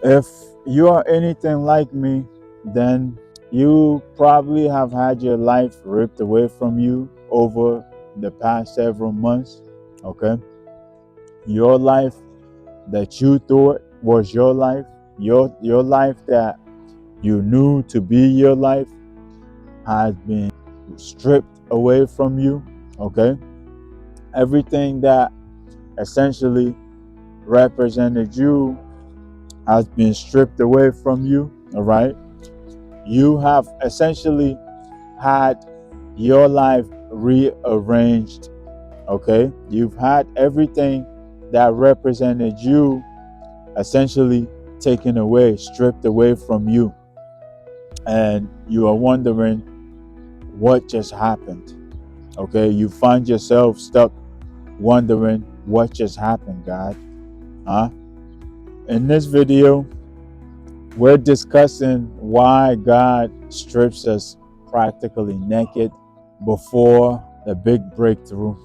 If you are anything like me, then you probably have had your life ripped away from you over the past several months. Okay. Your life that you thought was your life that you knew to be your life has been stripped away from you. Okay. Everything that essentially represented you has been stripped away from you. All right. You have essentially had your life rearranged. Okay. You've had everything that represented you essentially taken away, stripped away from you. And you are wondering what just happened. Okay. You find yourself stuck wondering what just happened, God. Huh? In this video, we're discussing why God strips us practically naked before the big breakthrough.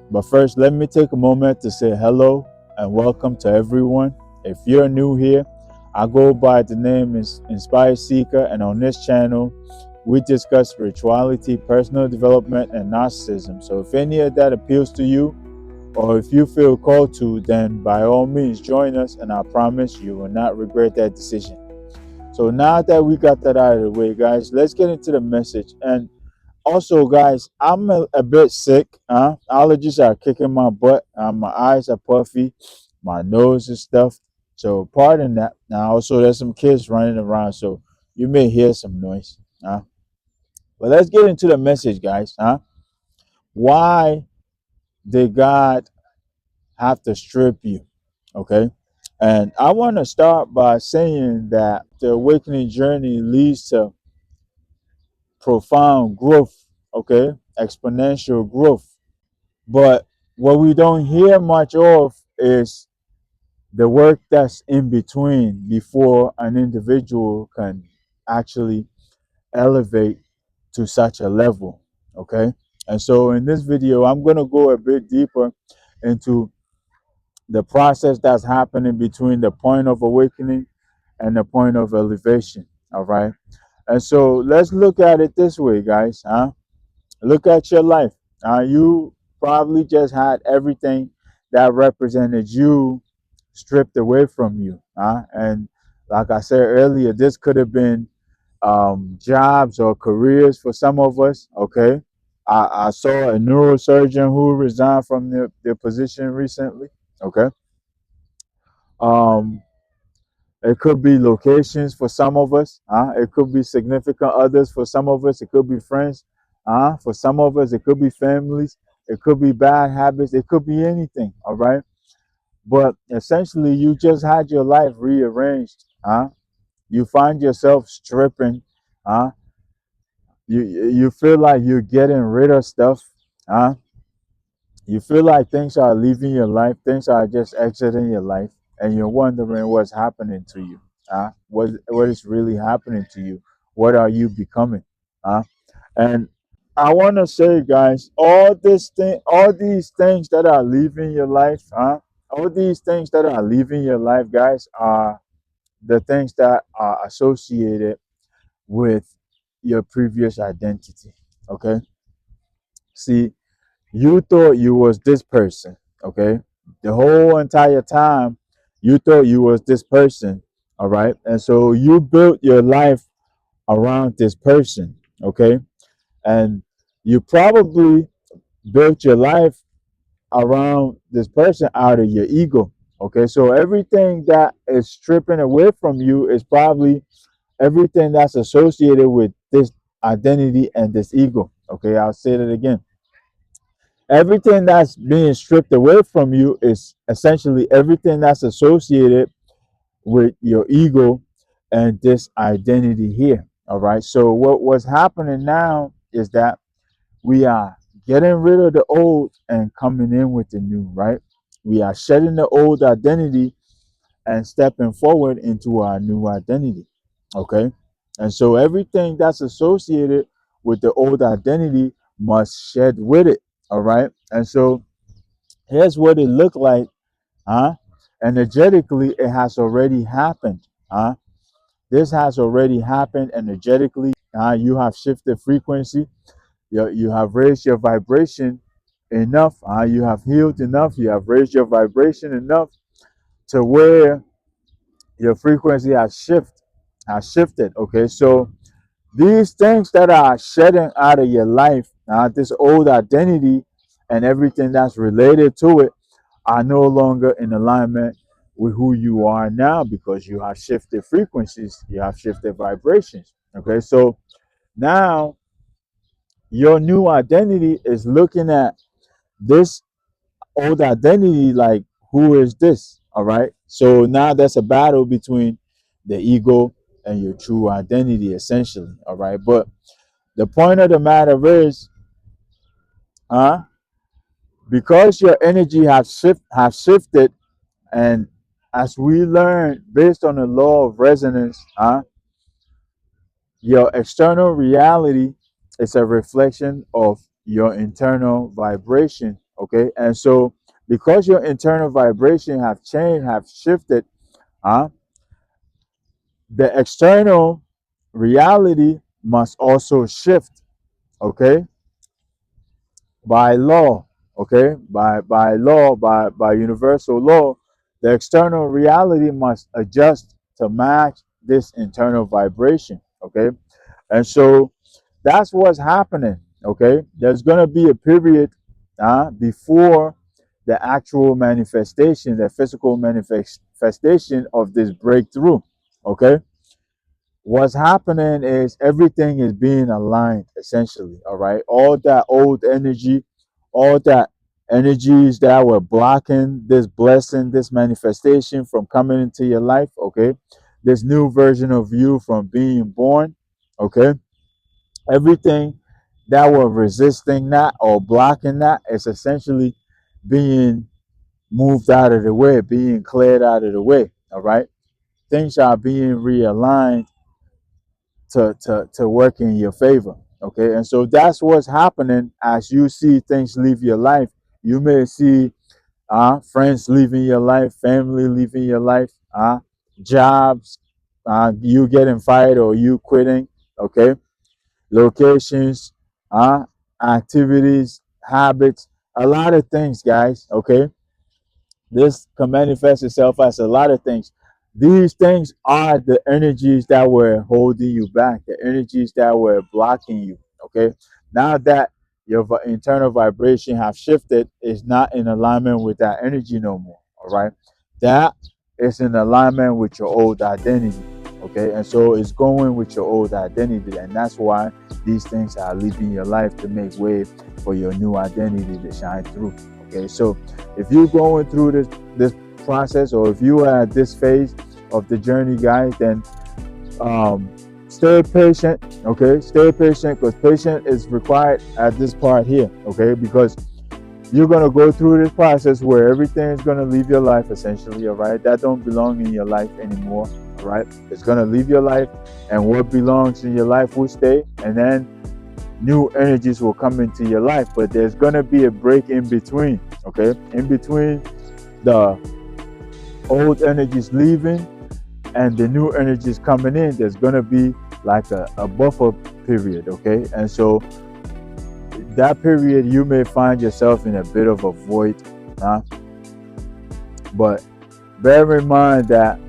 But first, let me take a moment to say hello and welcome to everyone. If you're new here, I go by the name is Inspired Seeker, and on this channel, we discuss spirituality, personal development, and narcissism. So if any of that appeals to you, or if you feel called to, then by all means join us, and I promise you will not regret that decision. So now that we got that out of the way, guys, let's get into the message. And also, guys, I'm a bit sick. Allergies are kicking my butt. My eyes are puffy. My nose is stuffed. So pardon that. Now, also, there's some kids running around, so you may hear some noise. But let's get into the message, guys. Why did God have to strip you? Okay. And I want to start by saying that the awakening journey leads to profound growth, okay, exponential growth. But what we don't hear much of is the work that's in between before an individual can actually elevate to such a level, okay? And so in this video, I'm going to go a bit deeper into the process that's happening between the point of awakening and the point of elevation, all right? And so let's look at it this way, guys. Look at your life. You probably just had everything that represented you stripped away from you. And like I said earlier, this could have been jobs or careers for some of us. Okay. I saw a neurosurgeon who resigned from their position recently. Okay. Um, it could be locations for some of us. It could be significant others for some of us. It could be friends. For some of us, it could be families. It could be bad habits. It could be anything. All right. But essentially, you just had your life rearranged. You find yourself stripping. Huh? You feel like you're getting rid of stuff. Huh? You feel like things are leaving your life. Things are just exiting your life, and you're wondering what's happening to you. What is really happening to you? What are you becoming? And I want to say, guys, all these things that are leaving your life, all these things that are leaving your life, guys, are the things that are associated with your previous identity. Okay. See, you thought you was this person. Okay. The whole entire time, you thought you was this person. All right. And so you built your life around this person. Okay. And you probably built your life around this person out of your ego. Okay, so everything that is stripping away from you is probably everything that's associated with this identity and this ego. Okay, I'll say that again. Everything that's being stripped away from you is essentially everything that's associated with your ego and this identity here. All right, so what's happening now is that we are getting rid of the old and coming in with the new, right? We are shedding the old identity and stepping forward into our new identity. Okay. And so everything that's associated with the old identity must shed with it. All right. And so here's what it looked like. Huh? Energetically, it has already happened. This has already happened energetically. You have shifted frequency. You have raised your vibration enough. You have healed enough. You have raised your vibration enough to where your frequency has shifted. Okay, so these things that are shedding out of your life, this old identity and everything that's related to it, are no longer in alignment with who you are now, because you have shifted frequencies, you have shifted vibrations. Okay, so now your new identity is looking at this old identity like, who is this? All right, so now that's a battle between the ego and your true identity, essentially. All right, but the point of the matter is, uh because your energy have shifted, and as we learn based on the law of resonance, your external reality is a reflection of your internal vibration. Okay, and so because your internal vibration have changed, have shifted, uh, the external reality must also shift. Okay, by law. Okay, by law, by universal law, the external reality must adjust to match this internal vibration. Okay, and so that's what's happening. Okay, there's going to be a period before the actual manifestation, the physical manifestation of this breakthrough. Okay, what's happening is everything is being aligned, essentially. All right, all that old energy, all that energies that were blocking this blessing, this manifestation from coming into your life. Okay, this new version of you from being born. Okay, everything that were resisting that or blocking that is essentially being moved out of the way, being cleared out of the way. All right, things are being realigned to work in your favor. Okay, and so that's what's happening as you see things leave your life. You may see friends leaving your life, family leaving your life, jobs, you getting fired or you quitting. Okay, locations, activities, habits, a lot of things, guys. Okay, this can manifest itself as a lot of things. These things are the energies that were holding you back, the energies that were blocking you. Okay, now that your internal vibration have shifted, is not in alignment with that energy no more. All right, that is in alignment with your old identity. Okay, and so it's going with your old identity, and that's why these things are leaving your life to make way for your new identity to shine through. Okay, so if you're going through this process, or if you are at this phase of the journey, guys, then stay patient. Okay, stay patient, because patience is required at this part here. Okay, because you're gonna go through this process where everything is gonna leave your life, essentially. All right, that don't belong in your life anymore. All right, it's gonna leave your life, and what belongs in your life will stay, and then new energies will come into your life. But there's gonna be a break in between. Okay, in between the old energies leaving and the new energies coming in, there's gonna be like a buffer period. Okay, and so that period you may find yourself in a bit of a void, but bear in mind that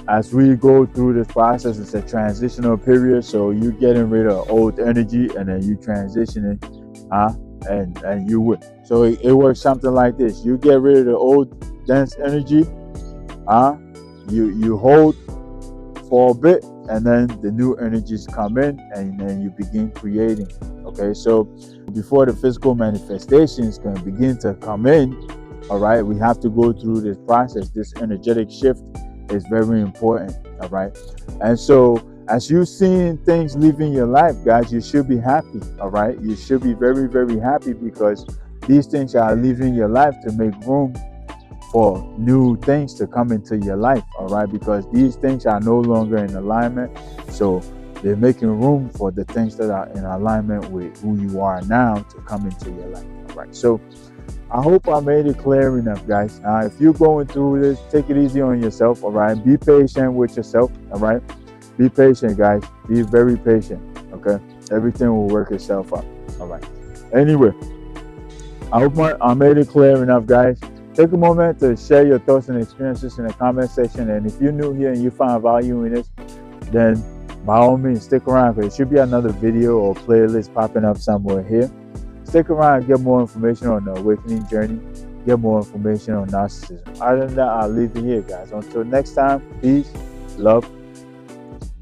as we go through this process, it's a transitional period. So you're getting rid of old energy, and then you transitioning, and you would. So it works something like this: you get rid of the old dense energy, you hold for a bit, and then the new energies come in, and then you begin creating. Okay, so before the physical manifestations can begin to come in, all right, we have to go through this process. This energetic shift is very important. All right, and so as you've seen things leaving your life, guys, you should be happy. All right, you should be very, very happy, because these things are leaving your life to make room for new things to come into your life. All right, because these things are no longer in alignment, so they're making room for the things that are in alignment with who you are now to come into your life. All right, so I hope I made it clear enough, guys. If you're going through this, take it easy on yourself, all right? Be patient with yourself, all right? Be patient, guys. Be very patient, okay? Everything will work itself out, all right? Anyway, I hope I made it clear enough, guys. Take a moment to share your thoughts and experiences in the comment section. And if you're new here and you find value in this, then by all means, stick around because there should be another video or playlist popping up somewhere here. Stick around and get more information on the awakening journey, get more information on narcissism. Other than that, I'll leave it here, guys. Until next time, peace, love,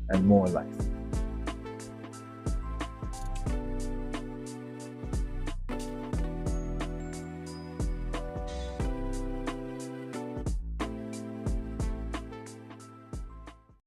and more life.